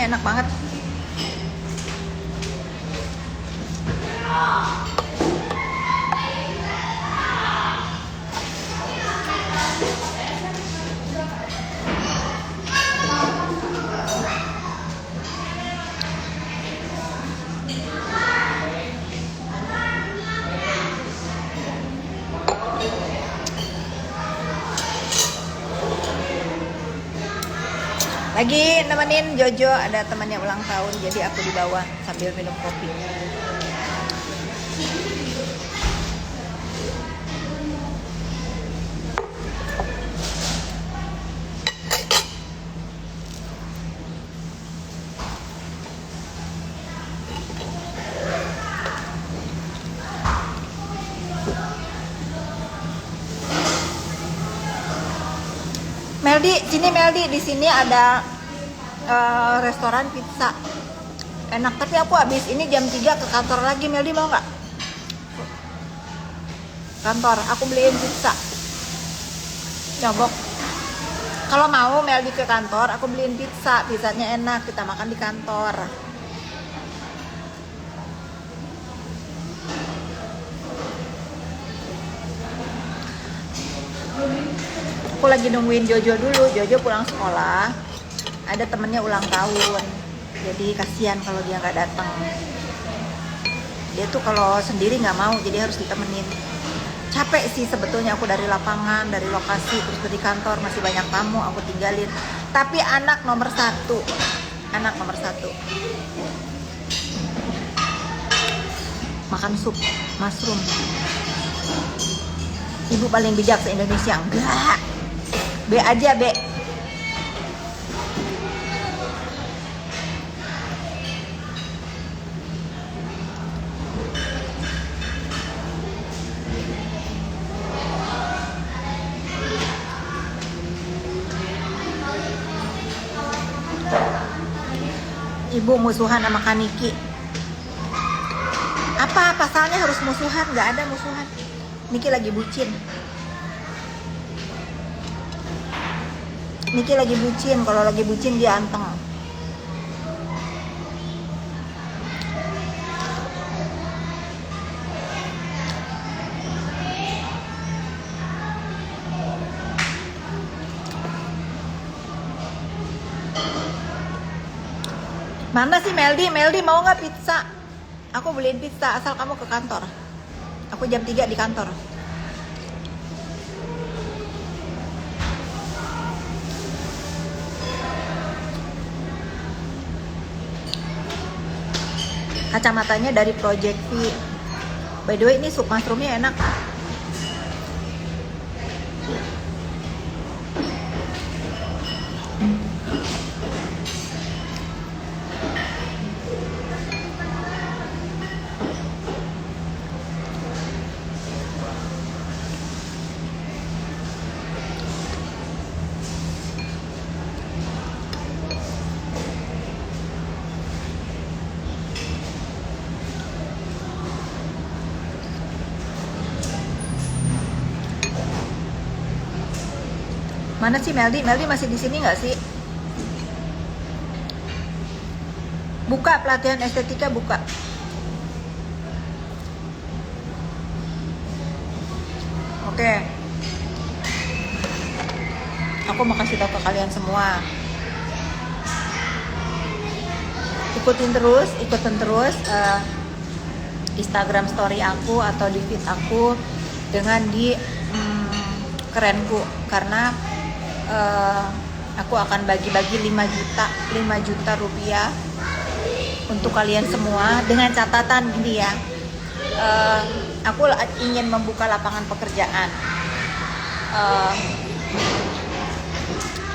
rasanya enak banget. Lagi nemenin Jojo, ada temannya ulang tahun, jadi aku di bawah sambil minum kopi. Meldi, sini Meldi, di sini ada restoran pizza. Enak, tapi aku habis ini jam 3 ke kantor lagi. Meldi mau nggak? Kantor, aku beliin pizza. Nyogok. Kalau mau Meldi ke kantor, aku beliin pizza. Pizzanya enak, kita makan di kantor. Aku lagi nungguin Jojo dulu. Jojo pulang sekolah, ada temennya ulang tahun, jadi kasihan kalau dia nggak datang. Dia tuh kalau sendiri nggak mau, jadi harus ditemenin. Capek sih sebetulnya aku dari lapangan, dari lokasi, terus ke di kantor, masih banyak tamu aku tinggalin. Tapi anak nomor satu, anak nomor satu. Makan sup mushroom. Ibu paling bijak se-Indonesia. Enggak, B aja, B. Ibu musuhan sama Kaniki. Apa pasalnya harus musuhan? Nggak ada musuhan. Niki lagi bucin. Niki lagi bucin. Kalau lagi bucin dia anteng. Mana sih Meldi? Meldi mau nggak pizza? Aku beliin pizza asal kamu ke kantor. Aku jam 3 di kantor. Kacamatanya dari Project V. By the way, ini sup mushroomnya enak. Mana sih Meldi? Meldi masih di sini nggak sih? Buka pelatihan estetika, buka. Oke. Aku mau kasih tahu ke kalian semua. Ikutin terus Instagram story aku atau di feed aku dengan di kerenku, karena aku akan bagi-bagi 5 juta rupiah untuk kalian semua, dengan catatan gini ya, aku ingin membuka lapangan pekerjaan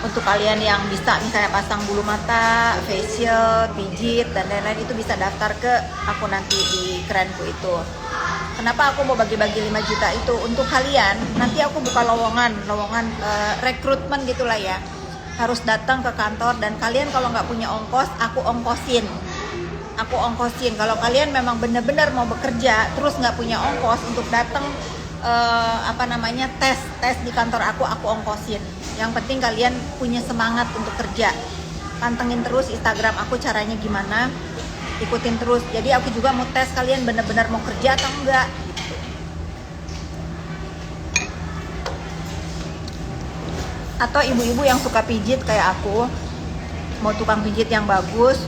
untuk kalian yang bisa misalnya pasang bulu mata, facial, pijit dan lain-lain, itu bisa daftar ke aku nanti di kerenku itu. Kenapa aku mau bagi-bagi 5 juta itu? Untuk kalian, nanti aku buka lowongan rekrutmen gitulah ya. Harus datang ke kantor, dan kalian kalau nggak punya ongkos, aku ongkosin. Kalau kalian memang benar-benar mau bekerja, terus nggak punya ongkos untuk datang tes di kantor aku ongkosin. Yang penting kalian punya semangat untuk kerja. pantengin terus Instagram aku caranya gimana, ikutin terus. Jadi aku juga mau tes kalian benar-benar mau kerja atau enggak gitu. Atau ibu-ibu yang suka pijit kayak aku, mau tukang pijit yang bagus,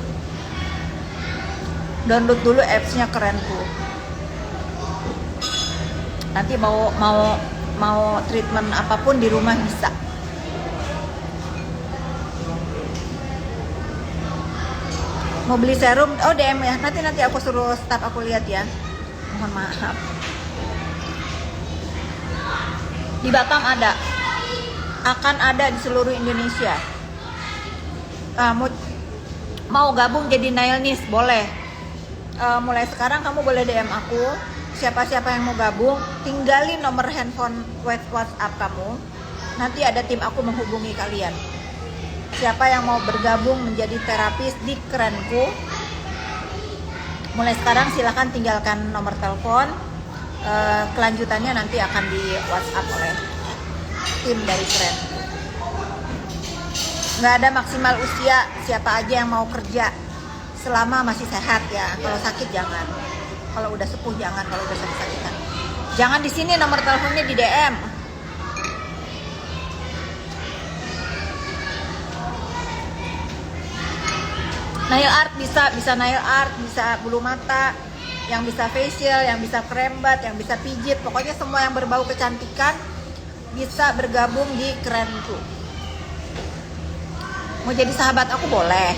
download dulu apps-nya Kerenku. Nanti mau treatment apapun di rumah bisa. Mau beli serum, oh DM ya. Nanti aku suruh staff aku lihat ya. Mohon maaf. Di Batam ada, akan ada di seluruh Indonesia. Mau gabung jadi nailnis boleh. Mulai sekarang kamu boleh DM aku. Siapa-siapa yang mau gabung, tinggalin nomor handphone WhatsApp kamu. Nanti ada tim aku menghubungi kalian. Siapa yang mau bergabung menjadi terapis di Kerenku, mulai sekarang silahkan tinggalkan nomor telepon. Kelanjutannya nanti akan di WhatsApp oleh tim dari Kerenku. Nggak ada maksimal usia, siapa aja yang mau kerja selama masih sehat ya. Kalau sakit jangan, kalau udah sepuh jangan, kalau udah sakit-sakitan jangan. Di sini nomor teleponnya di DM. Nail art bisa nail art, bisa bulu mata, yang bisa facial, yang bisa krembat, yang bisa pijit, pokoknya semua yang berbau kecantikan bisa bergabung di Kerenku. Mau jadi sahabat aku boleh.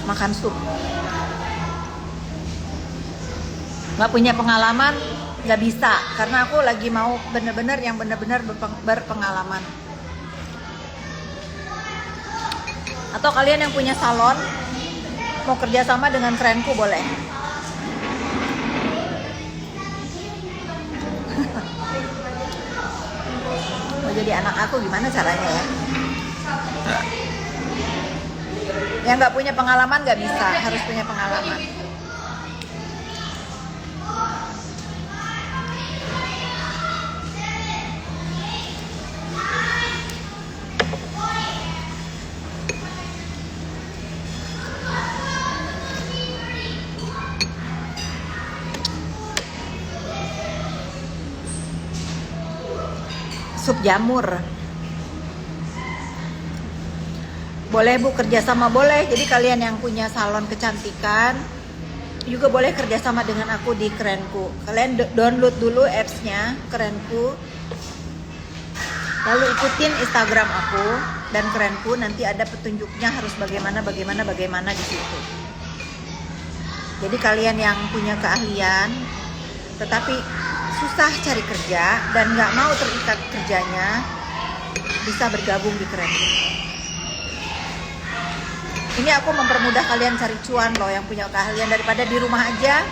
Makan sup. Nggak punya pengalaman, nggak bisa, karena aku lagi mau bener-bener yang bener-bener berpengalaman. Atau kalian yang punya salon mau kerjasama dengan Kerenku boleh. Mau jadi anak aku gimana caranya ya? Yang nggak punya pengalaman nggak bisa, harus punya pengalaman. Sup jamur. Boleh Bu, kerjasama boleh. Jadi kalian yang punya salon kecantikan juga boleh kerjasama dengan aku di Kerenku. Kalian download dulu apps-nya Kerenku, lalu ikutin Instagram aku dan Kerenku. Nanti ada petunjuknya harus bagaimana di situ. Jadi kalian yang punya keahlian tetapi susah cari kerja dan nggak mau terikat kerjanya, bisa bergabung di Kerenku. Ini aku mempermudah kalian cari cuan loh, yang punya keahlian, daripada di rumah aja.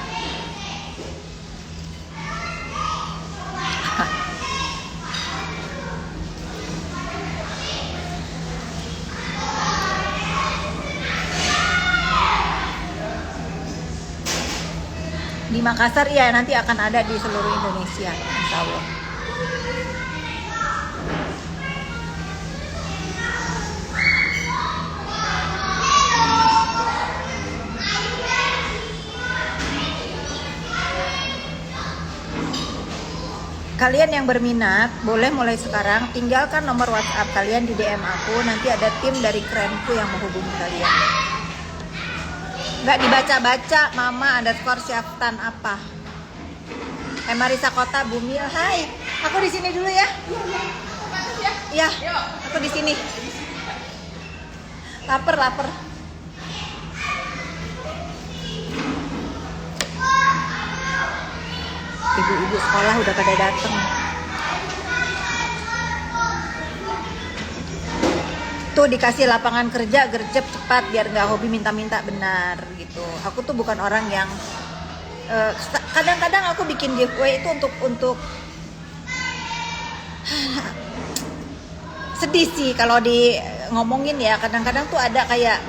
Di Makassar ya, nanti akan ada di seluruh Indonesia, insya Allah. Kalian yang berminat boleh mulai sekarang tinggalkan nomor WhatsApp kalian di DM aku. Nanti ada tim dari Kerenku yang menghubungi kalian. Nggak dibaca-baca, Mama _ Syaftan apa? Marisa Kota Bumil, hai. Aku di sini dulu ya. Iya, aku di sini. Laper. Ibu-ibu sekolah udah pada dateng. Tuh dikasih lapangan kerja gercep cepat biar nggak hobi minta-minta, benar gitu. Aku tuh bukan orang yang kadang-kadang aku bikin giveaway itu untuk sedih sih kalau di ngomongin ya. Kadang-kadang tuh ada kayak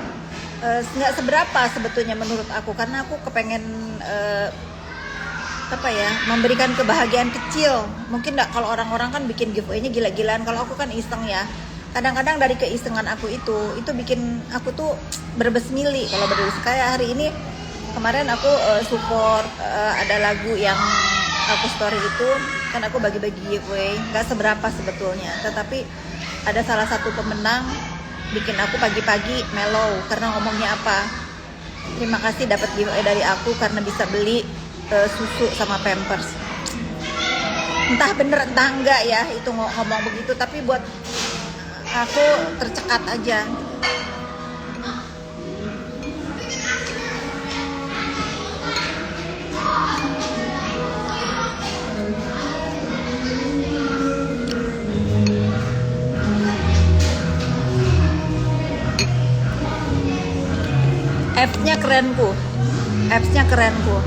nggak seberapa sebetulnya menurut aku, karena aku kepengen apa ya, memberikan kebahagiaan kecil. Mungkin enggak, kalau orang-orang kan bikin giveaway-nya gila-gilaan, kalau aku kan iseng ya. Kadang-kadang dari keisengan aku itu bikin aku tuh berbesmili kalau berdiri. Kayak hari ini kemarin aku support ada lagu yang aku story itu, kan aku bagi-bagi giveaway, nggak seberapa sebetulnya, tetapi ada salah satu pemenang bikin aku pagi-pagi mellow karena ngomongnya apa, terima kasih dapat giveaway dari aku karena bisa beli susu sama pampers. Entah bener entah enggak ya itu ngomong begitu, tapi buat aku tercekat aja. Apps-nya kerenku.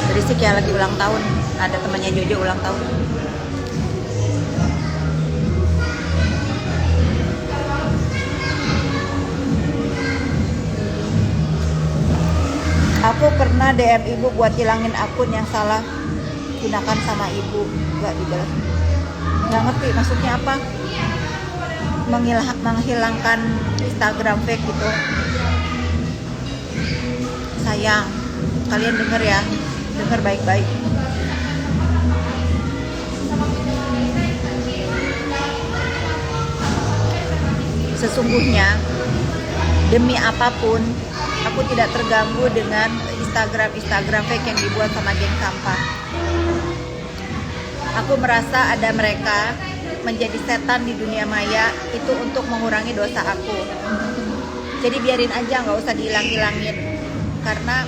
Berisik ya, lagi ulang tahun. Ada temannya Jojo ulang tahun. Aku pernah DM ibu buat hilangin akun yang salah gunakan sama ibu, nggak dibalas. Nggak ngerti maksudnya apa, menghilangkan Instagram fake gitu. Sayang, kalian denger ya, denger baik-baik. Sesungguhnya demi apapun aku tidak terganggu dengan Instagram fake yang dibuat sama geng sampah. Aku merasa ada mereka menjadi setan di dunia maya itu untuk mengurangi dosa aku. Jadi biarin aja, nggak usah dihilang-hilangin. Karena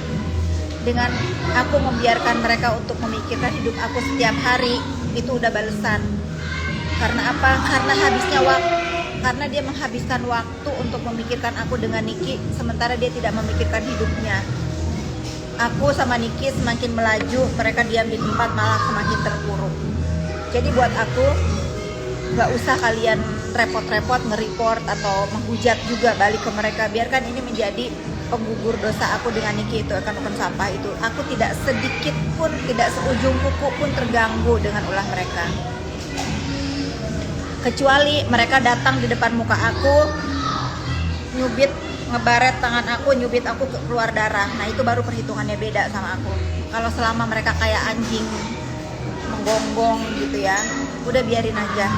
dengan aku membiarkan mereka untuk memikirkan hidup aku setiap hari, itu udah balesan. Karena apa? Karena habisnya waktu. Karena dia menghabiskan waktu untuk memikirkan aku dengan Niki, sementara dia tidak memikirkan hidupnya. Aku sama Niki semakin melaju, mereka diam di tempat malah semakin terpuruk. Jadi buat aku, gak usah kalian repot-repot nge-report atau menghujat juga balik ke mereka. Biarkan ini menjadi penggugur dosa aku dengan Niki itu, akun sampah itu. Aku tidak sedikit pun, tidak seujung kuku pun terganggu dengan ulah mereka. Kecuali mereka datang di depan muka aku, nyubit, ngebaret tangan aku, nyubit aku keluar darah. Nah itu baru perhitungannya beda sama aku. Kalau selama mereka kayak anjing menggonggong gitu ya, udah biarin aja.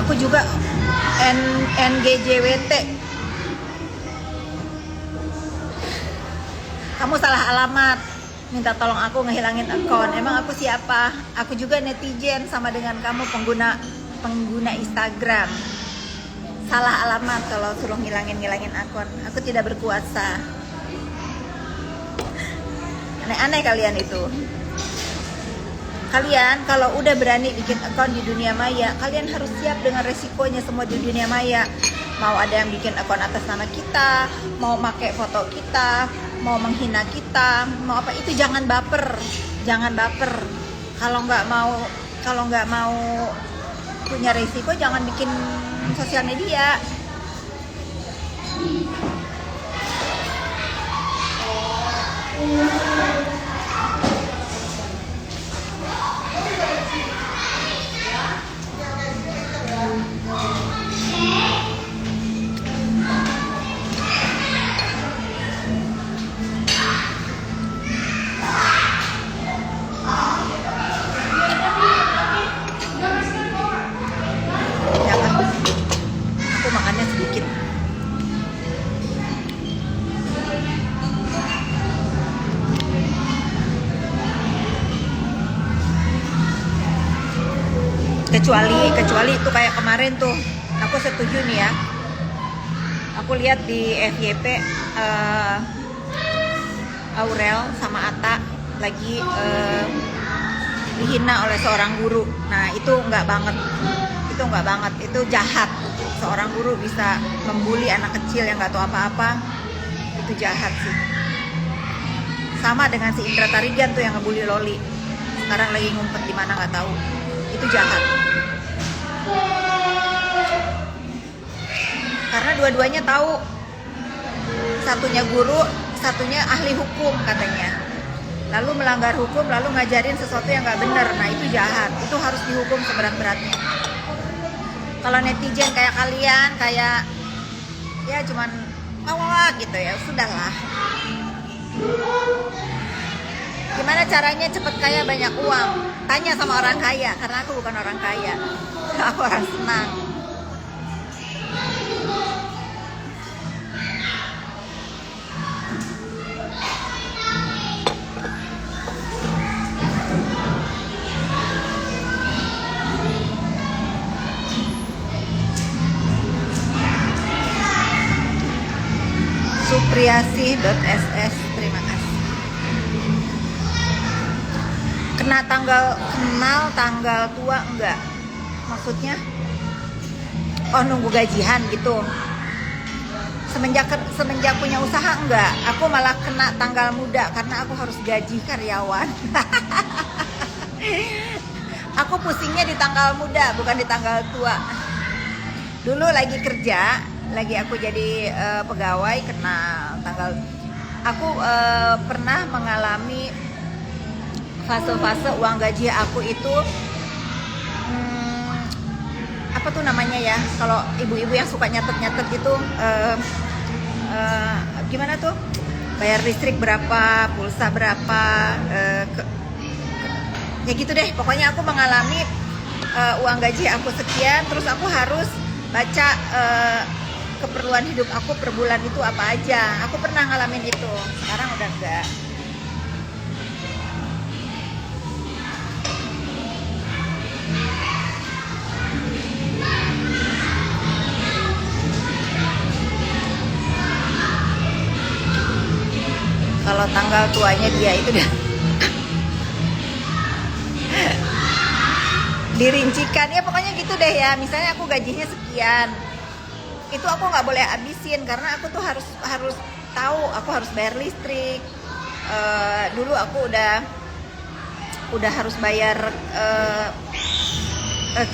Aku juga NGJWT. Kamu salah alamat, minta tolong aku ngehilangin akun. Emang aku siapa? Aku juga netizen sama dengan kamu, pengguna Instagram. Salah alamat kalau suruh ngilangin akun. Aku tidak berkuasa. Aneh-aneh kalian itu. Kalian kalau udah berani bikin akun di dunia maya, kalian harus siap dengan resikonya semua di dunia maya. Mau ada yang bikin akun atas nama kita, mau pakai foto kita, mau menghina kita, mau apa, itu jangan baper. Kalau nggak mau punya resiko, jangan bikin sosial media. Aku makannya sedikit. Kecuali itu kayak kemarin tuh, aku setuju nih ya. Aku lihat di FYP Aurel sama Atta lagi dihina oleh seorang guru. Nah itu nggak banget, itu jahat. Seorang guru bisa membuli anak kecil yang nggak tahu apa-apa, itu jahat sih. Sama dengan si Indra Tarigan tuh yang ngebully Loli, sekarang lagi ngumpet di mana nggak tahu. Itu jahat. Karena dua-duanya tahu, satunya guru, satunya ahli hukum katanya. Lalu melanggar hukum, lalu ngajarin sesuatu yang nggak benar. Nah itu jahat, itu harus dihukum seberat-beratnya. Kalau netizen kayak kalian, kayak ya cuman gitu ya, sudahlah. Gimana caranya cepet kaya banyak uang? Tanya sama orang kaya, karena aku bukan orang kaya. Aku orang senang. Supriyasih.ss, terima kasih. Kenal tanggal tua enggak? Maksudnya? Oh, nunggu gajian gitu. Semenjak punya usaha enggak. Aku malah kena tanggal muda karena aku harus gaji karyawan. Aku pusingnya di tanggal muda, bukan di tanggal tua. Dulu lagi kerja, lagi aku jadi pegawai, kena tanggal. Aku pernah mengalami fase-fase uang gaji aku itu apa tuh namanya ya, kalau ibu-ibu yang suka nyatet gitu, gimana tuh, bayar listrik berapa, pulsa berapa, ya gitu deh. Pokoknya aku mengalami uang gaji aku sekian, terus aku harus baca keperluan hidup aku per bulan itu apa aja. Aku pernah ngalamin itu, sekarang udah enggak. Kalau tanggal tuanya dia itu udah dirincikan ya, pokoknya gitu deh ya. Misalnya aku gajinya sekian, itu aku nggak boleh habisin karena aku tuh harus tahu aku harus bayar listrik. Dulu aku udah harus bayar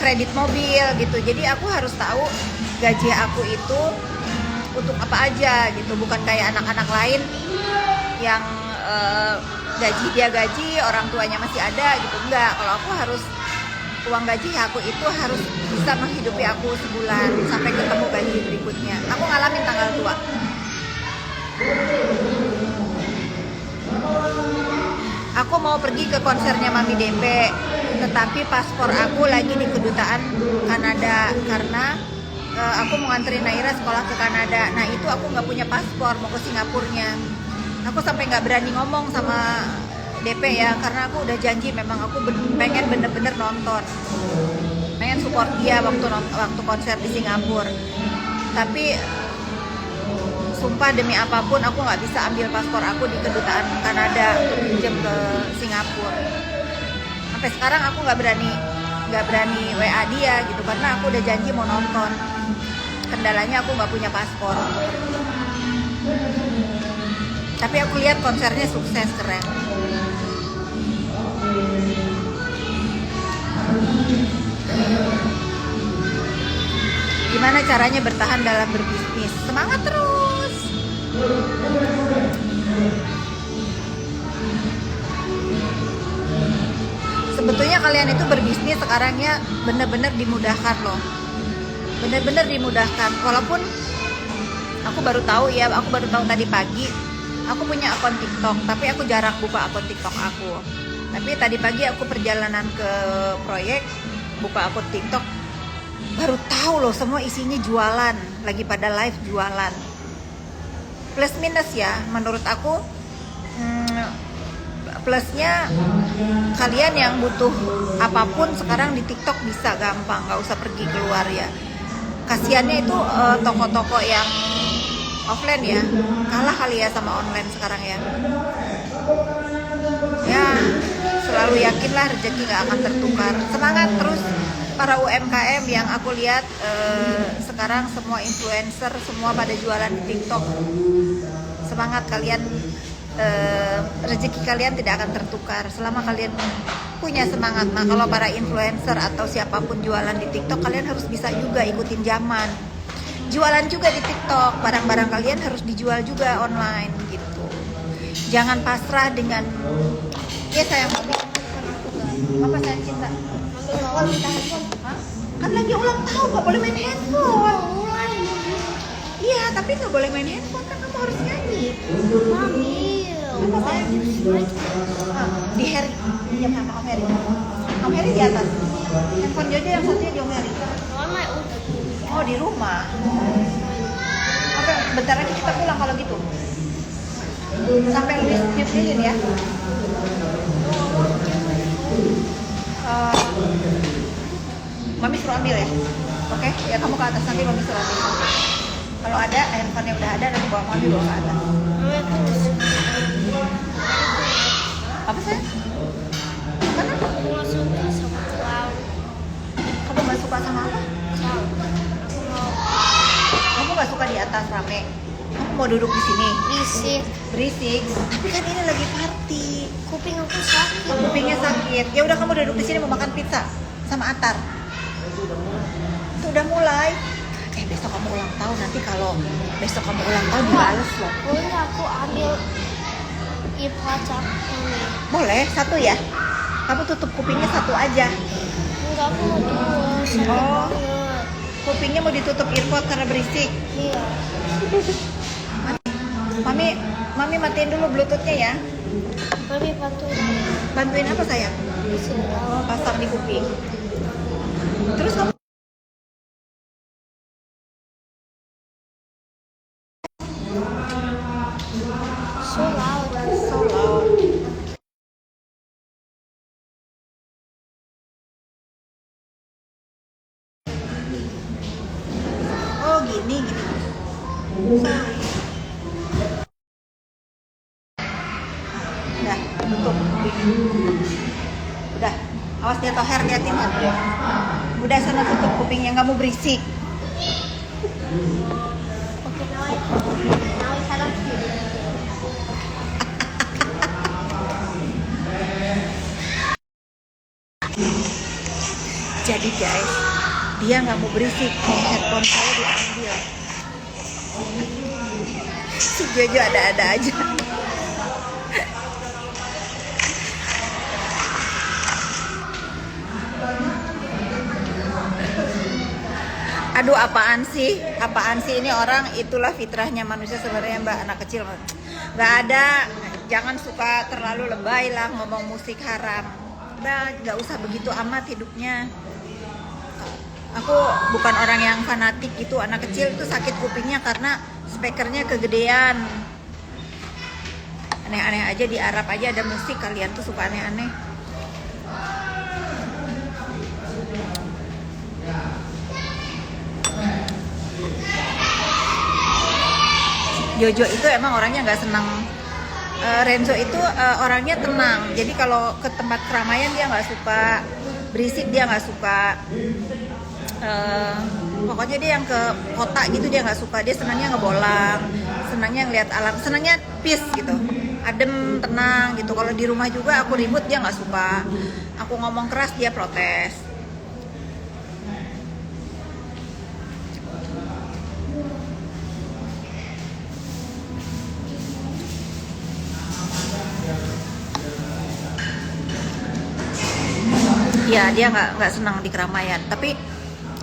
kredit mobil gitu. Jadi aku harus tahu gaji aku itu untuk apa aja gitu. Bukan kayak anak-anak lain yang gaji orang tuanya masih ada gitu. Enggak, kalau aku harus, uang gaji aku itu harus bisa menghidupi aku sebulan sampai ketemu gaji berikutnya. Aku ngalamin tanggal tua. Aku mau pergi ke konsernya Mami DP, tetapi paspor aku lagi di kedutaan Kanada karena aku mau nganterin Naira sekolah ke Kanada. Nah itu aku nggak punya paspor, mau ke Singapurnya. Aku sampai nggak berani ngomong sama DP ya, karena aku udah janji memang aku pengen bener-bener nonton, pengen support dia waktu konser di Singapura. Tapi sumpah demi apapun aku nggak bisa ambil paspor aku di kedutaan Kanada untuk pinjam ke Singapura. Sampai sekarang aku nggak berani WA dia gitu karena aku udah janji mau nonton. Kendalanya aku nggak punya paspor. Tapi aku lihat konsernya sukses, keren. Gimana caranya bertahan dalam berbisnis? Semangat terus. Sebetulnya kalian itu berbisnis sekarang ya bener-bener dimudahkan loh. Bener-bener dimudahkan. Walaupun aku baru tahu tadi pagi. Aku punya akun TikTok, tapi aku jarang buka akun TikTok aku. Tapi tadi pagi aku perjalanan ke proyek, buka akun TikTok, baru tahu loh semua isinya jualan, lagi pada live jualan. Plus minus ya, menurut aku plusnya kalian yang butuh apapun sekarang di TikTok bisa gampang, nggak usah pergi keluar ya. Kasiannya itu toko-toko yang offline ya, kalah kali ya sama online sekarang ya. Ya, selalu yakinlah rezeki gak akan tertukar. Semangat terus para UMKM yang aku lihat sekarang semua influencer semua pada jualan di TikTok. semangat kalian, rezeki kalian tidak akan tertukar selama kalian punya semangat. Nah, kalau para influencer atau siapapun jualan di TikTok, kalian harus bisa juga ikutin zaman. Jualan juga di TikTok, barang-barang kalian harus dijual juga online gitu. Jangan pasrah dengan sayang mami. Apa saya cinta? Awal minta handphone. Hah? Kan lagi ulang tahun, gak boleh main handphone. Iya, tapi gak boleh main handphone, kan kamu harus nyanyi. Mami. Apa sayang? Di Harry. Pinjam sama Om Harry. Om Harry di atas. Handphone Jojo yang satunya di Om Harry. Oh, di rumah. Oke, bentar lagi kita pulang kalau gitu. Sampai Luis nyupirin ya. Mami suruh ambil ya. Oke, ya kamu ke atas nanti Mami suruh ambil. Kalau ada handphone-nya udah ada, nanti bawa Mami bawa ke atas. Apa sih? Kenapa? Kamu gak suka sama apa? Kamu gak suka di atas rame? Kamu mau duduk di sini? Berisik. Tapi kan ini lagi party. Kuping aku sakit. Kupingnya sakit. Ya udah kamu duduk di sini mau makan pizza sama Atar. Itu udah mulai. Besok kamu ulang tahun, nanti kalau besok kamu ulang tahun dibales loh. Boleh aku ambil iPad ini? Boleh, satu ya. Kamu tutup kupingnya satu aja. Enggak, aku mau dua. Sakit Oh. banget. Kupingnya mau ditutup earphone karena berisik. Iya. Mami matiin dulu bluetoothnya ya. Mami bantu. Bantuin apa sayang? Pasang di kuping. Terus kamu So loud. so loud. Oh gini. Sorry. Udah, tutup kuping. Udah, awas dia toher, liatin kan. Udah sana tutup kupingnya, nggak mau berisik. Okay, now I have a few. Jadi guys, dia nggak mau berisik, headphone saya diambil. Si Jojo ada-ada aja. Aduh, apaan sih? Apaan sih ini orang? Itulah fitrahnya manusia sebenarnya, Mbak. Anak kecil nggak ada. Jangan suka terlalu lebay lah ngomong musik haram. Udah, nggak usah begitu amat hidupnya. Aku bukan orang yang fanatik gitu. Anak kecil itu sakit kupingnya karena speakernya kegedean. Aneh-aneh aja, di Arab aja ada musik, kalian tuh suka aneh-aneh. Jojo itu emang orangnya nggak senang. Renzo itu orangnya tenang. Jadi kalau ke tempat keramaian dia nggak suka berisik, dia nggak suka. Pokoknya dia yang ke kota gitu dia nggak suka. Dia senangnya ngebolang, senangnya ngeliat alam, senangnya peace gitu, adem, tenang gitu. Kalau di rumah juga aku ribut dia nggak suka. Aku ngomong keras dia protes. Ya dia nggak senang di keramaian, tapi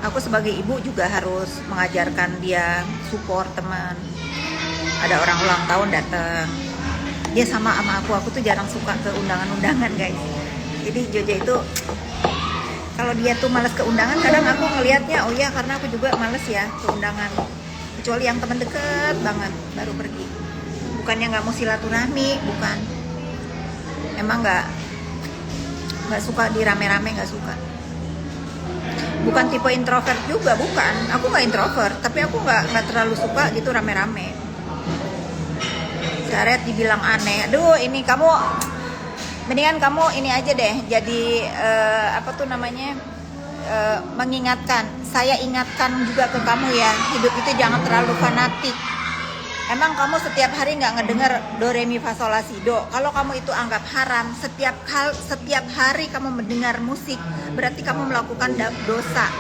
aku sebagai ibu juga harus mengajarkan dia support teman. Ada orang ulang tahun datang, dia sama aku tuh jarang suka ke undangan-undangan guys. Jadi Jojo itu kalau dia tuh malas ke undangan, kadang aku ngelihatnya, oh ya karena aku juga males ya ke undangan, kecuali yang teman deket banget baru pergi. Bukannya nggak mau silaturahmi, bukan, emang nggak suka di rame-rame, nggak suka. Bukan tipe introvert juga, bukan. Aku nggak introvert, tapi aku nggak terlalu suka gitu rame-rame. Jared dibilang aneh. Aduh, ini kamu mendingan kamu ini aja deh. Jadi apa tuh namanya? Mengingatkan. Saya ingatkan juga ke kamu ya. Hidup itu jangan terlalu fanatik. Emang kamu setiap hari nggak ngedengar do re mi fa sol la si do? Kalau kamu itu anggap haram, setiap hari kamu mendengar musik, berarti kamu melakukan dosa.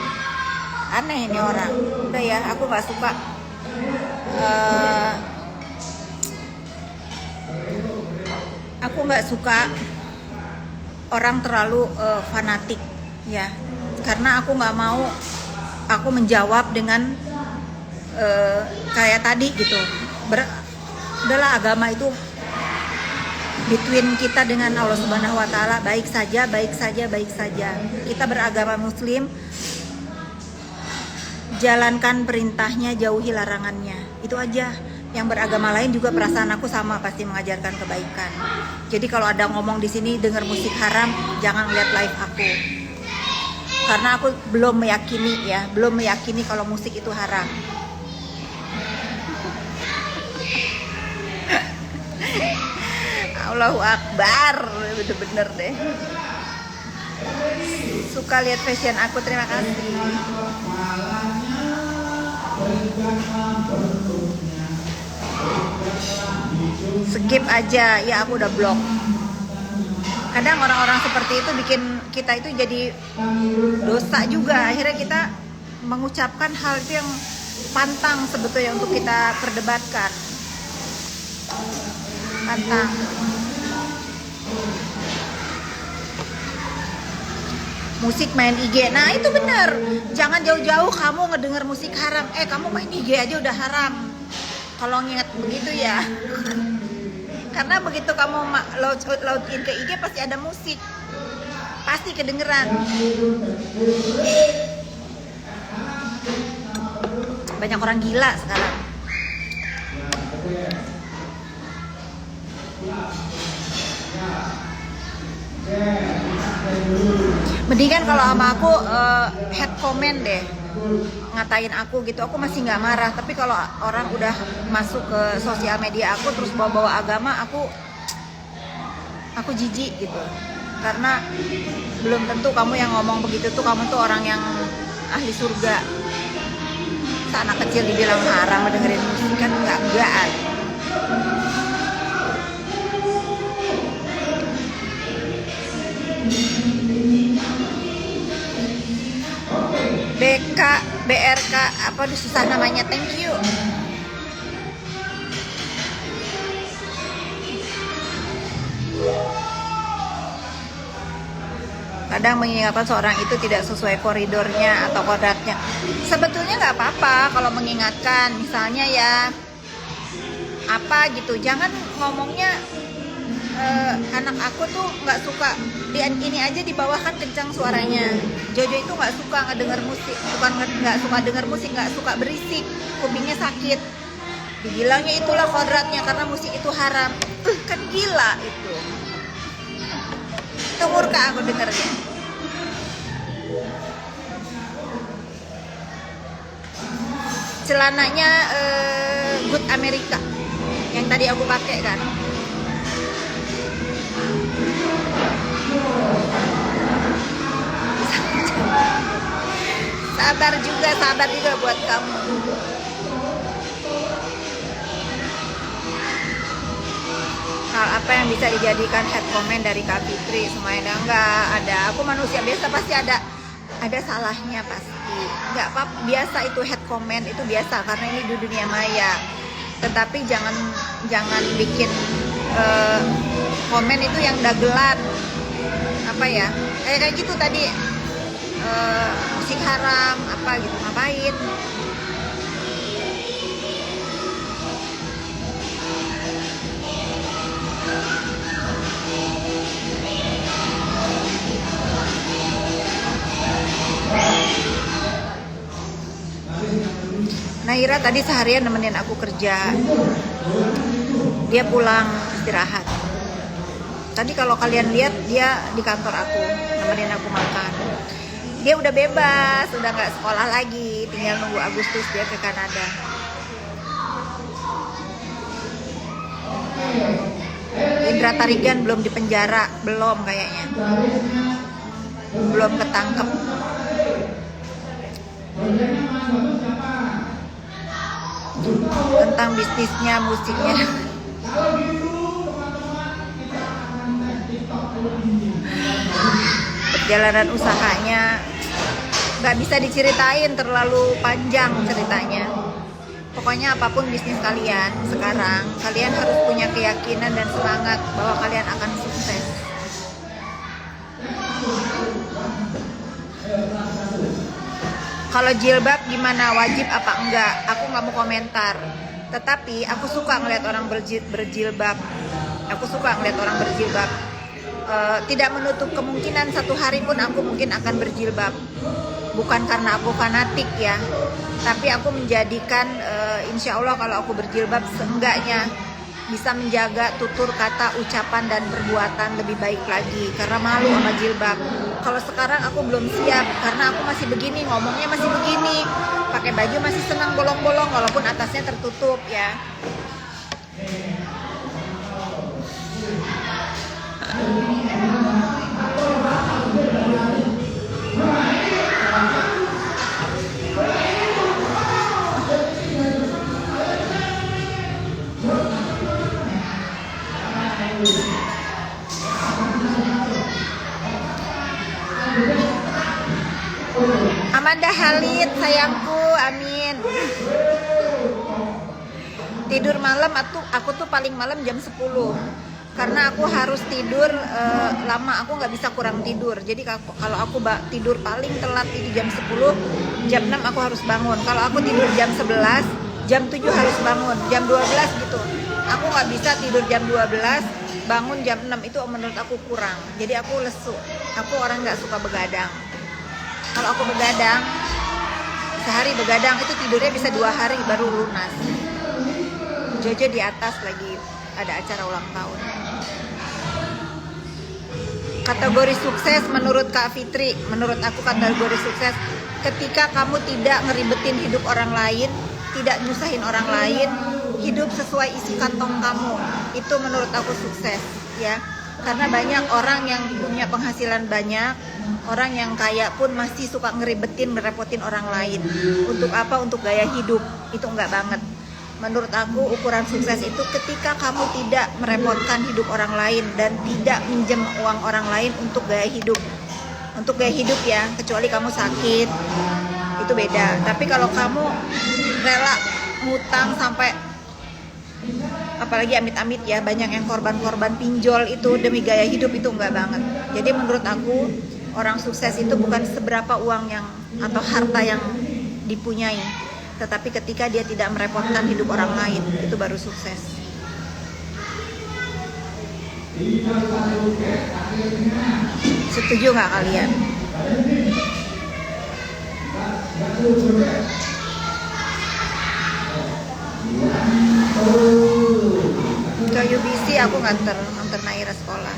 Aneh ini orang. Udah ya, aku nggak suka. Aku nggak suka orang terlalu fanatik, ya. Karena aku nggak mau aku menjawab dengan kayak tadi gitu. Udahlah, agama itu between kita dengan Allah Subhanahu wa taala, baik saja. Kita beragama muslim, jalankan perintahnya, jauhi larangannya. Itu aja. Yang beragama lain juga perasaan aku sama, pasti mengajarkan kebaikan. Jadi kalau ada ngomong di sini dengar musik haram, jangan lihat live aku. Karena aku belum meyakini kalau musik itu haram. Allahu Akbar, bener-bener deh. Suka lihat fashion aku, terima kasih. Skip aja, ya aku udah blok. Kadang orang-orang seperti itu bikin kita itu jadi dosa juga. Akhirnya kita mengucapkan hal itu yang pantang sebetulnya untuk kita perdebatkan. Pantang. Musik main IG, nah itu bener. Jangan jauh-jauh kamu ngedenger musik haram. Kamu main IG aja udah haram. Kalau nginget begitu ya. Karena begitu kamu login ke IG pasti ada musik. Pasti kedengeran. Banyak orang gila sekarang. Mendingan kalau sama aku head comment deh, ngatain aku gitu, aku masih nggak marah. Tapi kalau orang udah masuk ke sosial media aku terus bawa-bawa agama, aku jijik gitu. Karena belum tentu kamu yang ngomong begitu tuh kamu tuh orang yang ahli surga. Anak kecil dibilang haram dengerin musik kan enggak. BRK apa susah namanya, thank you. Kadang mengingatkan seorang itu tidak sesuai koridornya atau kodratnya. Sebetulnya nggak apa-apa kalau mengingatkan, misalnya ya apa gitu. Jangan ngomongnya anak aku tuh nggak suka ini aja di bawah kan kencang suaranya. Jojo itu nggak suka ngedenger musik, bukan nggak suka denger musik, nggak suka berisik, kupingnya sakit. Dibilangnya itulah kodratnya karena musik itu haram. Kan gila itu. Itu murka aku dengernya. Celananya Good America yang tadi aku pakai kan. Sabar juga buat kamu. Hal apa yang bisa dijadikan head comment dari Kak Fitri? Semuanya enggak ada. Aku manusia biasa, pasti ada salahnya pasti. Enggak apa-apa, biasa itu head comment itu biasa karena ini di dunia maya. Tetapi jangan bikin komen itu yang dagelan. Apa ya? Kayak gitu tadi. Musik haram apa gitu, ngapain? Naira tadi seharian nemenin aku kerja. Dia pulang istirahat. Tadi kalau kalian lihat dia di kantor aku, nemenin aku makan. Dia udah bebas, udah nggak sekolah lagi, tinggal nunggu Agustus dia ke Kanada. Indra Tarigan belum dipenjara, belum kayaknya, belum ketangkep. tentang bisnisnya, musiknya. Perjalanan usahanya nggak bisa diceritain, terlalu panjang ceritanya. Pokoknya apapun bisnis kalian sekarang, kalian harus punya keyakinan dan semangat bahwa kalian akan sukses. Kalau jilbab gimana, wajib apa enggak? Aku nggak mau komentar. Tetapi aku suka ngeliat orang berjilbab. Aku suka ngeliat orang berjilbab. Tidak menutup kemungkinan satu hari pun aku mungkin akan berjilbab. Bukan karena aku fanatik ya, tapi aku menjadikan insya Allah kalau aku berjilbab seenggaknya bisa menjaga tutur kata, ucapan dan perbuatan lebih baik lagi, karena malu sama jilbab. Kalau sekarang aku belum siap karena aku masih begini, ngomongnya masih begini, pakai baju masih senang bolong-bolong walaupun atasnya tertutup ya. Amanda Halid, sayangku, amin. Tidur malam aku tuh paling malam jam 10. Karena aku harus tidur lama, aku nggak bisa kurang tidur. Jadi kalau aku tidur paling telat itu jam 10, jam 6 aku harus bangun. Kalau aku tidur jam 11, jam 7 harus bangun, jam 12 gitu. Aku nggak bisa tidur jam 12, bangun jam 6, itu menurut aku kurang. Jadi aku lesu, aku orang nggak suka begadang. Kalau aku begadang, sehari begadang itu tidurnya bisa 2 hari baru lunas. Jojo di atas lagi ada acara ulang tahun. Kategori sukses menurut Kak Fitri, menurut aku kategori sukses ketika kamu tidak ngeribetin hidup orang lain, tidak nyusahin orang lain, hidup sesuai isi kantong kamu. Itu menurut aku sukses ya. Karena banyak orang yang punya penghasilan banyak, orang yang kaya pun masih suka ngeribetin, ngerepotin orang lain. Untuk apa? Untuk gaya hidup. Itu enggak banget. Menurut aku ukuran sukses itu ketika kamu tidak merepotkan hidup orang lain dan tidak minjem uang orang lain untuk gaya hidup. Untuk gaya hidup ya, kecuali kamu sakit, itu beda. Tapi kalau kamu rela ngutang sampai, apalagi amit-amit ya, banyak yang korban-korban pinjol itu demi gaya hidup, itu enggak banget. Jadi menurut aku orang sukses itu bukan seberapa uang yang atau harta yang dipunyai, tetapi ketika dia tidak merepotkan hidup orang lain, itu baru sukses. Setuju nggak kalian? Ke UBC aku nganter Naira sekolah.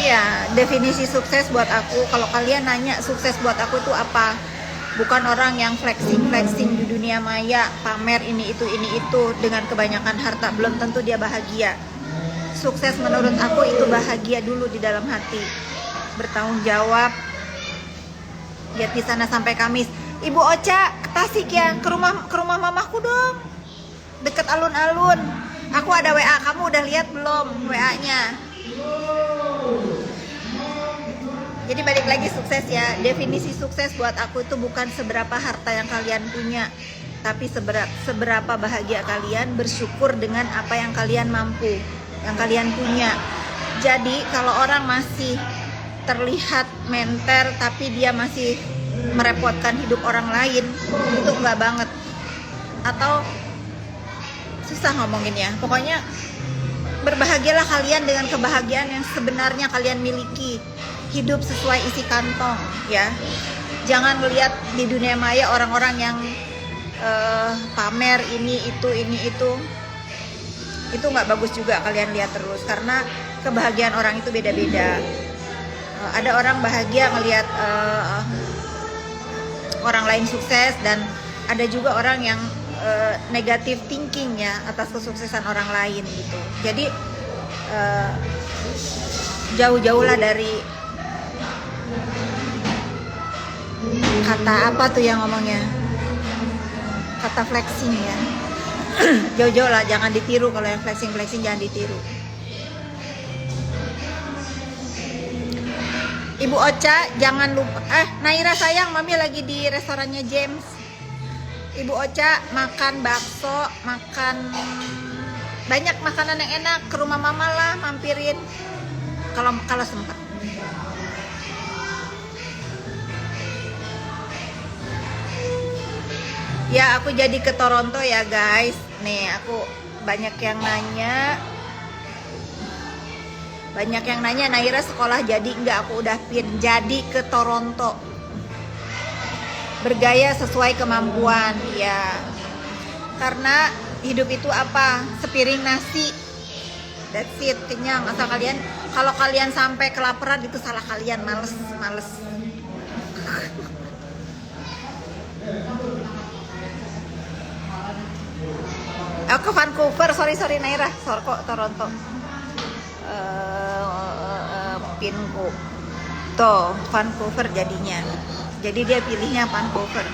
Iya, definisi sukses buat aku, kalau kalian nanya sukses buat aku itu apa? Bukan orang yang flexing di dunia maya, pamer ini itu dengan kebanyakan harta, belum tentu dia bahagia. Sukses menurut aku itu bahagia dulu di dalam hati, bertanggung jawab. Lihat di sana sampai Kamis. Ibu Ocha ke Tasik ya, ke rumah mamaku dong, deket alun-alun. Aku ada WA, kamu udah lihat belum WA-nya? Jadi balik lagi sukses ya, definisi sukses buat aku itu bukan seberapa harta yang kalian punya, tapi seberapa bahagia kalian bersyukur dengan apa yang kalian mampu, yang kalian punya. Jadi kalau orang masih terlihat menter tapi dia masih merepotkan hidup orang lain, itu enggak banget. Atau susah ngomonginnya, pokoknya berbahagialah kalian dengan kebahagiaan yang sebenarnya kalian miliki. Hidup sesuai isi kantong ya. Jangan melihat di dunia maya orang-orang yang pamer ini itu nggak bagus juga kalian lihat terus, karena kebahagiaan orang itu beda-beda. Ada orang bahagia melihat orang lain sukses, dan ada juga orang yang negative thinking ya atas kesuksesan orang lain gitu. Jadi jauh-jauhlah dari Kata apa tuh yang ngomongnya? Kata flexing ya. Jojo lah, jangan ditiru. Kalau yang flexing jangan ditiru. Ibu Ocha jangan lupa. Naira sayang, mami lagi di restorannya James. Ibu Ocha makan bakso, makan banyak makanan yang enak. Ke rumah mama lah, mampirin kalau sempat. Ya, aku jadi ke Toronto ya guys. Nih, aku banyak yang nanya. Banyak yang nanya, Naira sekolah jadi enggak? Aku udah pin jadi ke Toronto. Bergaya sesuai kemampuan, ya. Karena hidup itu apa? Sepiring nasi. That's it, kenyang. Asal kalian, kalau kalian sampai kelaparan itu salah kalian, males. Aku Vancouver, sorry Naira, kok Toronto. Pinku tuh Vancouver jadinya, jadi dia pilihnya Vancouver.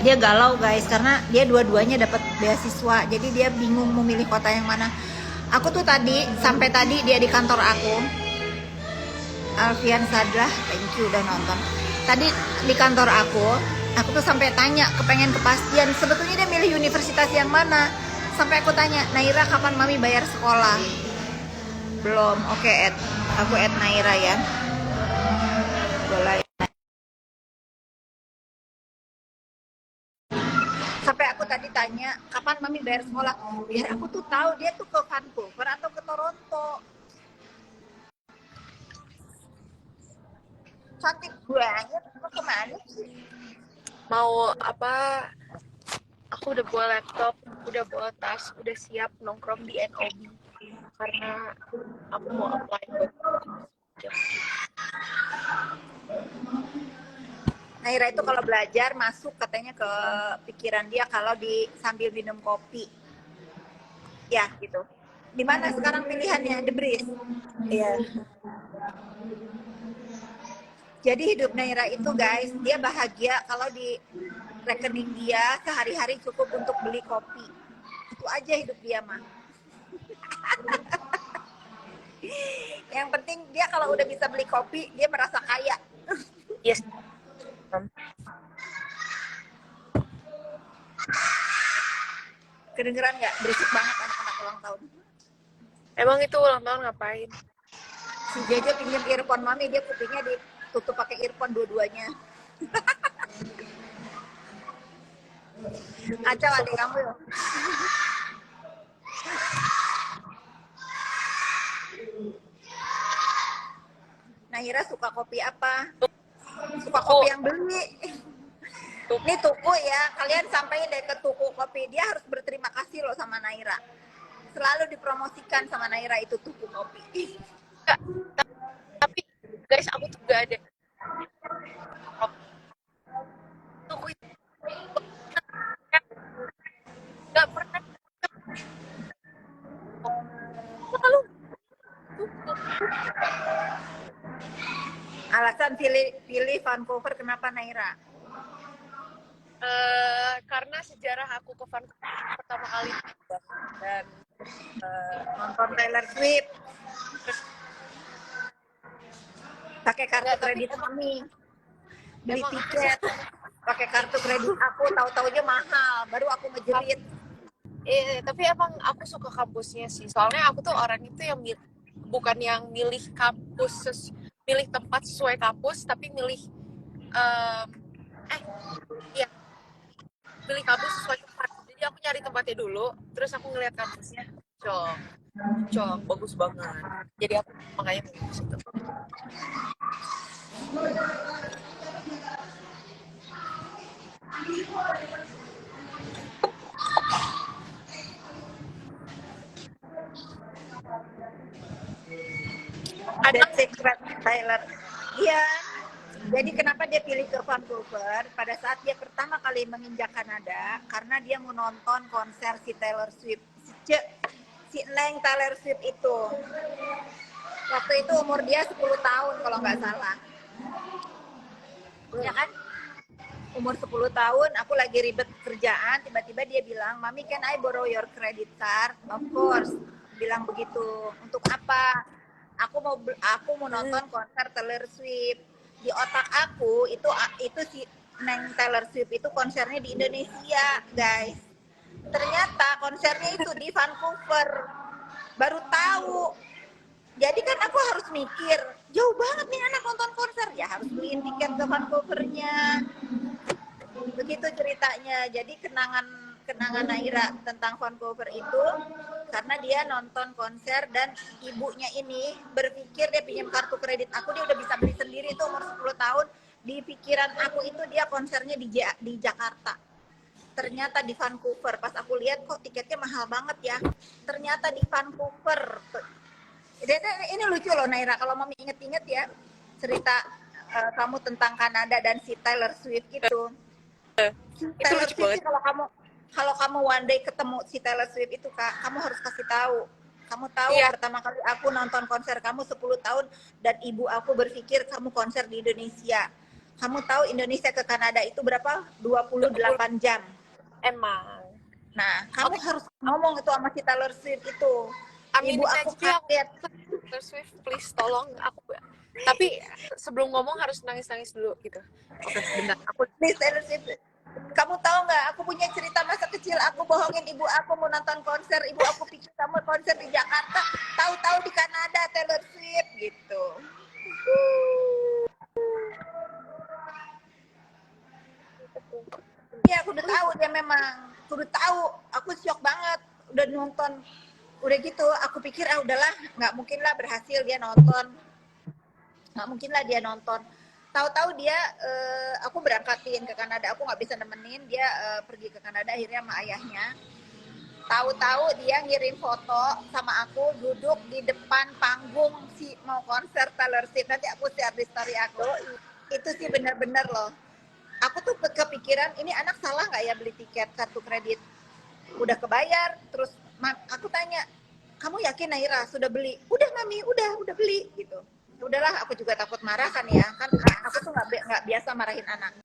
Dia galau guys karena dia dua-duanya dapat beasiswa, jadi dia bingung mau milih kota yang mana. Aku tuh sampai tadi dia di kantor aku. Alfian Sadlah, thank you udah nonton. Tadi di kantor aku tuh sampai tanya, kepengen kepastian sebetulnya dia milih universitas yang mana. Sampai aku tanya, Naira kapan mami bayar sekolah? Belum. Oke, aku add Naira ya. Boleh. Sampai aku tadi tanya, kapan mami bayar sekolah? Biar aku tuh tahu dia tuh ke Vancouver atau ke Toronto. Cantik banget, mau kemana sih? Mau apa? Aku udah bawa laptop, udah bawa tas, udah siap nongkrong di NOB karena aku mau apply buat job. Naira itu kalau belajar masuk katanya ke pikiran dia kalau sambil minum kopi. Ya gitu. Di mana sekarang pilihannya? The Breeze. Iya. Jadi hidup Naira itu guys, dia bahagia kalau di rekening dia sehari-hari cukup untuk beli kopi. Itu aja hidup dia mah. Yang penting dia kalau udah bisa beli kopi, dia merasa kaya. Yes. Kedengeran nggak? Berisik banget anak-anak ulang tahun. Emang itu ulang tahun ngapain? Si Jojo pinjam earphone mami, dia kupingnya ditutup pakai earphone dua-duanya. Kacau adik kamu ya. Naira suka kopi apa? Suka kopi yang beli. Ini tuku ya, kalian sampaikan deh ke tuku kopi. Dia harus berterima kasih loh sama Naira. Selalu dipromosikan sama Naira itu tuku kopi. Tapi guys, aku tuh gak ada tuku gak pernah selalu Alasan pilih Vancouver kenapa Naira? Karena sejarah aku ke Vancouver pertama kali dan Nonton Taylor Swift. Pakai kartu kredit mami. Beli tiket. Pakai kartu kredit aku, tahu-taunya mahal. Baru aku ngejerit. Tapi emang aku suka kampusnya sih. Soalnya aku tuh orang itu yang bukan yang milih kampus, milih tempat sesuai kampus, tapi milih pilih kampus sesuai tempat. Jadi aku nyari tempatnya dulu, terus aku ngeliat kampusnya, cong, bagus banget. Jadi aku makanya milih situ. Ada secret Tyler. Iya. Jadi kenapa dia pilih ke Vancouver pada saat dia pertama kali menginjak Kanada? Karena dia mau nonton konser si Taylor Swift. Si Neng Taylor Swift itu. Waktu itu umur dia 10 tahun kalau nggak salah. Ya kan? Umur 10 tahun, aku lagi ribet kerjaan, tiba-tiba dia bilang, "Mami, can I borrow your credit card?" Of course. Bilang begitu. Untuk apa? Aku mau nonton konser Taylor Swift. Di otak aku itu si Neng Taylor Swift itu konsernya di Indonesia, guys. Ternyata konsernya itu di Vancouver. Baru tahu. Jadi kan aku harus mikir, jauh banget nih anak nonton konser, ya harus beliin tiket ke Vancouvernya. Begitu ceritanya. Jadi kenangan Naira tentang Vancouver itu karena dia nonton konser dan ibunya ini berpikir dia pinjam kartu kredit aku, dia udah bisa beli sendiri itu umur 10 tahun. Di pikiran aku itu dia konsernya di Jakarta. Ternyata di Vancouver. Pas aku lihat kok tiketnya mahal banget ya. Ternyata di Vancouver. Ini lucu loh Naira, kalau mami inget-inget ya cerita kamu tentang Kanada dan si Taylor Swift itu. Itu Taylor lucu Swift banget. sih, kalau kamu one day ketemu si Taylor Swift itu Kak, kamu harus kasih tahu. Kamu tahu Iya. pertama kali aku nonton konser kamu 10 tahun dan ibu aku berpikir kamu konser di Indonesia. Kamu tahu Indonesia ke Kanada itu berapa? 28 jam. Emang. Nah, kamu harus ngomong itu sama si Taylor Swift itu. Ibu Aminin aku aja aku kaget. Taylor Swift, please tolong aku. Tapi sebelum ngomong harus nangis-nangis dulu gitu. Oke, bentar. Aku Please Taylor Swift. Kamu tahu nggak? Aku punya cerita masa kecil. Aku bohongin ibu aku mau nonton konser. Ibu aku pikir kamu konser di Jakarta. Tahu-tahu di Kanada Taylor Swift gitu. Iya, aku udah tahu dia memang. Aku udah tahu. Aku shock banget. Udah nonton. Udah gitu, aku pikir udahlah, nggak mungkin lah berhasil dia nonton. Nggak mungkin lah dia nonton. Tahu-tahu dia, aku berangkatin ke Kanada. Aku nggak bisa nemenin dia pergi ke Kanada akhirnya sama ayahnya. Tahu-tahu dia ngirim foto sama aku duduk di depan panggung si mau konser Taylor Swift. Nanti aku share di story aku. Itu sih benar-benar loh. Aku tuh kepikiran ini anak salah nggak ya beli tiket kartu kredit. Udah kebayar, terus aku tanya, kamu yakin Naira sudah beli? Udah mami, udah beli gitu. Udahlah, aku juga takut marah kan ya, kan aku tuh nggak biasa marahin anak.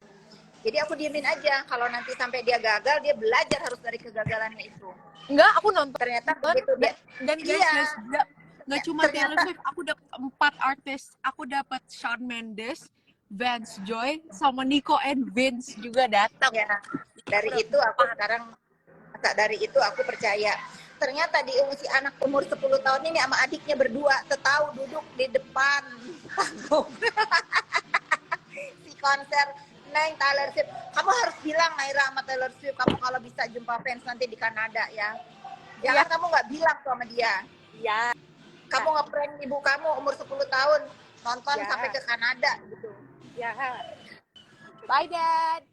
Jadi aku diemin aja. Kalau nanti sampai dia gagal, dia belajar harus dari kegagalannya itu. enggak, aku nonton. Ternyata begitu dia. Dan guys, Iya. nggak Ya, cuma Taylor ternyata Swift, aku dapat 4 artis. Aku dapat Shawn Mendes, Vance Joy, sama Nico and Vince juga datang. ya dari itu aku sekarang dari itu aku percaya. Ternyata di usia anak umur 10 tahun ini sama adiknya berdua tahu duduk di depan panggung si konser Neng Taylor Swift. Kamu harus bilang Naira sama Taylor Swift, kamu kalau bisa jumpa fans nanti di Kanada ya. Jangan kamu nggak bilang tuh sama dia. Iya. Kamu ngeprank ibu kamu umur 10 tahun nonton Ya. sampai ke Kanada gitu. Ya. Bye, Dad.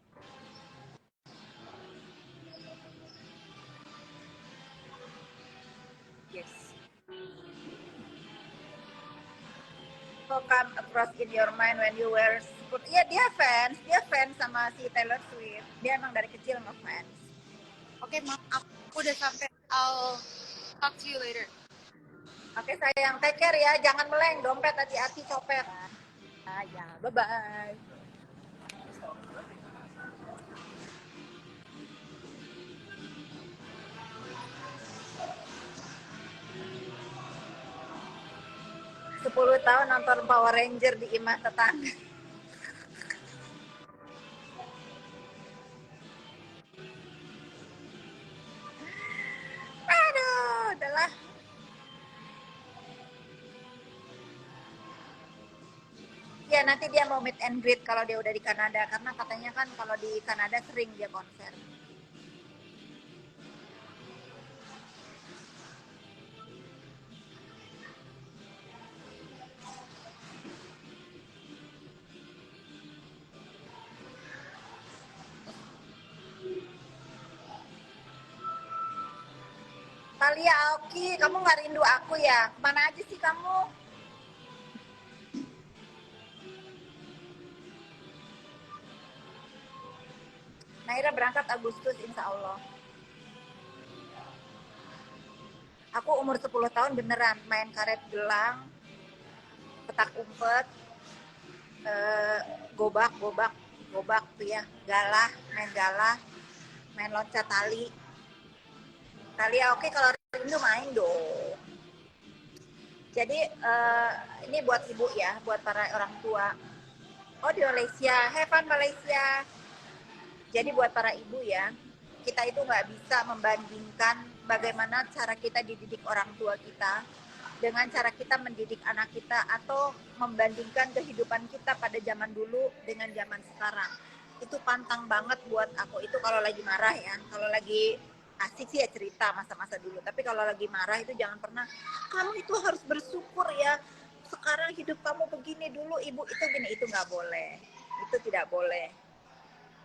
Yes. So come across in your mind when you were ya dia fans sama si Taylor Swift. Dia emang dari kecil ngefans. Oke, Mam, aku udah sampai. I'll talk to you later. Oke sayang, take care ya, jangan meleng, dompet hati-hati copet. Ya, bye-bye. Sepuluh tahun nonton Power Ranger di imah tetangga. Aduh, udahlah. Ya nanti dia mau meet and greet kalau dia udah di Kanada, karena katanya kan kalau di Kanada sering dia konser. Talia Aoki, kamu nggak rindu aku ya? Kemana aja sih kamu? Naira berangkat Agustus insya Allah. Aku umur 10 tahun beneran main karet gelang, petak umpet, gobak tuh ya, galah, main loncat tali. Talia oke, kalau rindu main dong. Jadi ini buat ibu ya, buat para orang tua. Oh di Malaysia, have fun Malaysia. Jadi buat para ibu ya, kita itu nggak bisa membandingkan bagaimana cara kita dididik orang tua kita dengan cara kita mendidik anak kita, atau membandingkan kehidupan kita pada zaman dulu dengan zaman sekarang. Itu pantang banget buat aku. Itu kalau lagi marah ya, kalau lagi asik sih ya cerita masa-masa dulu, tapi kalau lagi marah itu jangan pernah, kamu itu harus bersyukur ya, sekarang hidup kamu begini, dulu ibu itu gini. Itu nggak boleh, itu tidak boleh.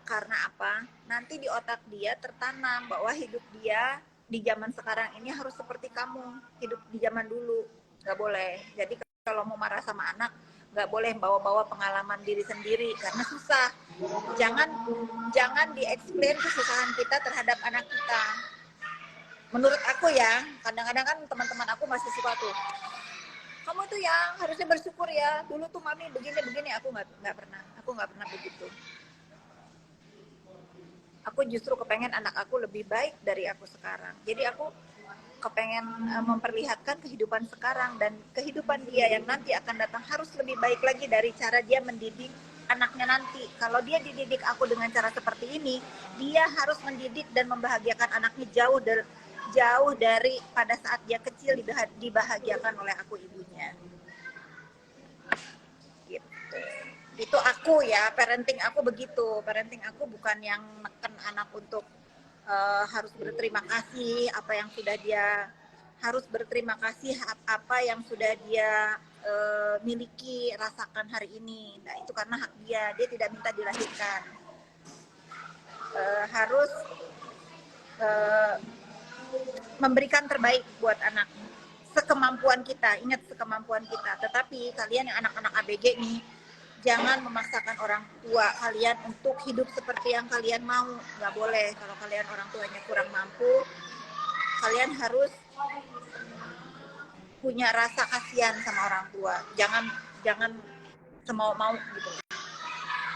Karena apa? Nanti di otak dia tertanam bahwa hidup dia di zaman sekarang ini harus seperti kamu hidup di zaman dulu. Nggak boleh. Jadi kalau mau marah sama anak, nggak boleh bawa-bawa pengalaman diri sendiri karena susah. Jangan di-explain kesusahan kita terhadap anak kita. Menurut aku ya, kadang-kadang kan teman-teman aku masih suka tuh, kamu tuh yang harusnya bersyukur ya, dulu tuh mami begini. Aku nggak pernah begitu. Aku justru kepengen anak aku lebih baik dari aku sekarang. Jadi aku kepengen memperlihatkan kehidupan sekarang, dan kehidupan dia yang nanti akan datang harus lebih baik lagi dari cara dia mendidik anaknya nanti. Kalau dia dididik aku dengan cara seperti ini, dia harus mendidik dan membahagiakan anaknya jauh dari pada saat dia kecil dibahagiakan oleh aku ibunya. Gitu. Itu aku ya, parenting aku begitu. Parenting aku bukan yang neken anak untuk harus berterima kasih apa yang sudah dia miliki, rasakan hari ini. Nah itu karena hak dia tidak minta dilahirkan. Harus memberikan terbaik buat anak sekemampuan kita. Ingat, sekemampuan kita. Tetapi kalian yang anak-anak ABG nih, jangan memaksakan orang tua kalian untuk hidup seperti yang kalian mau. Nggak boleh. Kalau kalian orang tuanya kurang mampu, kalian harus punya rasa kasihan sama orang tua. Jangan semau-mau gitu.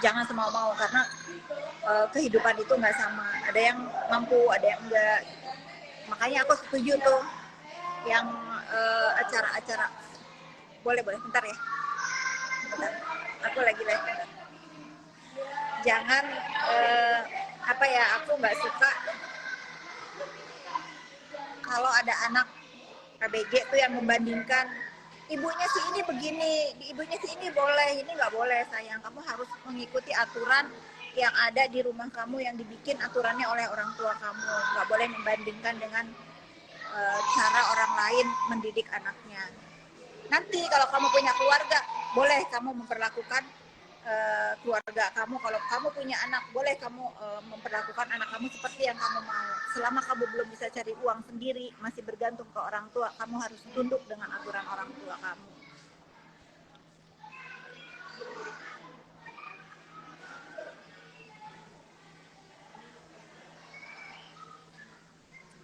Jangan semau-mau, karena kehidupan itu nggak sama. Ada yang mampu, ada yang enggak. Makanya aku setuju tuh yang acara-acara. Boleh, bentar ya. Bentar. Aku lagi live. Jangan aku nggak suka kalau ada anak KBG tuh yang membandingkan, ibunya si ini begini, ibunya si ini boleh, ini nggak boleh sayang. Kamu harus mengikuti aturan yang ada di rumah kamu, yang dibikin aturannya oleh orang tua kamu. Nggak boleh membandingkan dengan cara orang lain mendidik anaknya. Nanti kalau kamu punya keluarga, boleh kamu memperlakukan keluarga kamu. Kalau kamu punya anak, boleh kamu memperlakukan anak kamu seperti yang kamu mau. Selama kamu belum bisa cari uang sendiri, masih bergantung ke orang tua, kamu harus tunduk dengan aturan orang tua kamu.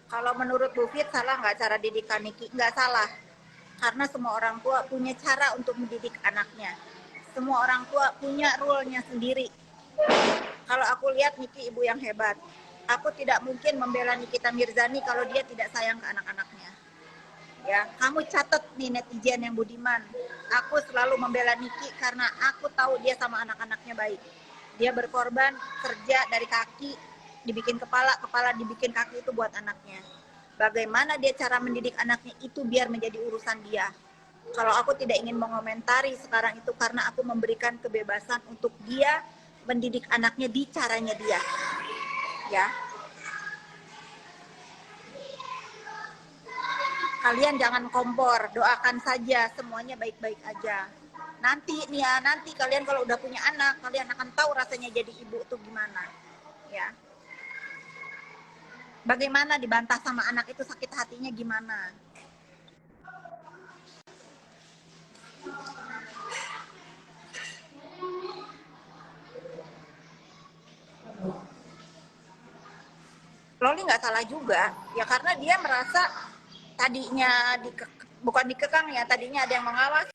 Kalau menurut Bu Fit, salah nggak cara didikan Niki? Nggak salah. Karena semua orang tua punya cara untuk mendidik anaknya. Semua orang tua punya rule-nya sendiri. Kalau aku lihat Niki ibu yang hebat. Aku tidak mungkin membela Nikita Mirzani kalau dia tidak sayang ke anak-anaknya. Ya, kamu catat nih netizen yang budiman. Aku selalu membela Niki karena aku tahu dia sama anak-anaknya baik. Dia berkorban kerja dari kaki, dibikin kepala dibikin kaki itu buat anaknya. Bagaimana dia cara mendidik anaknya itu biar menjadi urusan dia. Kalau aku tidak ingin mengomentari sekarang itu, karena aku memberikan kebebasan untuk dia mendidik anaknya di caranya dia. Ya. Kalian jangan kompor, doakan saja semuanya baik-baik aja. Nanti kalian kalau udah punya anak, kalian akan tahu rasanya jadi ibu tuh gimana. Ya. Bagaimana dibantah sama anak itu sakit hatinya gimana? Loli nggak salah juga, ya karena dia merasa tadinya bukan dikekang ya, tadinya ada yang mengawasi.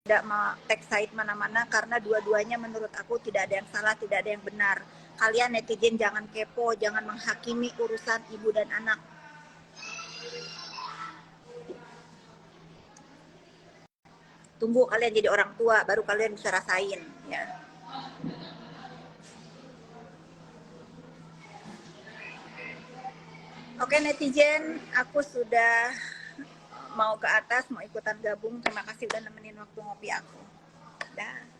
tidak mau take side mana-mana karena dua-duanya menurut aku tidak ada yang salah, tidak ada yang benar. Kalian netizen jangan kepo, jangan menghakimi urusan ibu dan anak. Tunggu kalian jadi orang tua baru kalian bisa rasain ya. Oke netizen, aku sudah mau ke atas, mau ikutan gabung. Terima kasih udah nemenin waktu ngopi aku. Dah.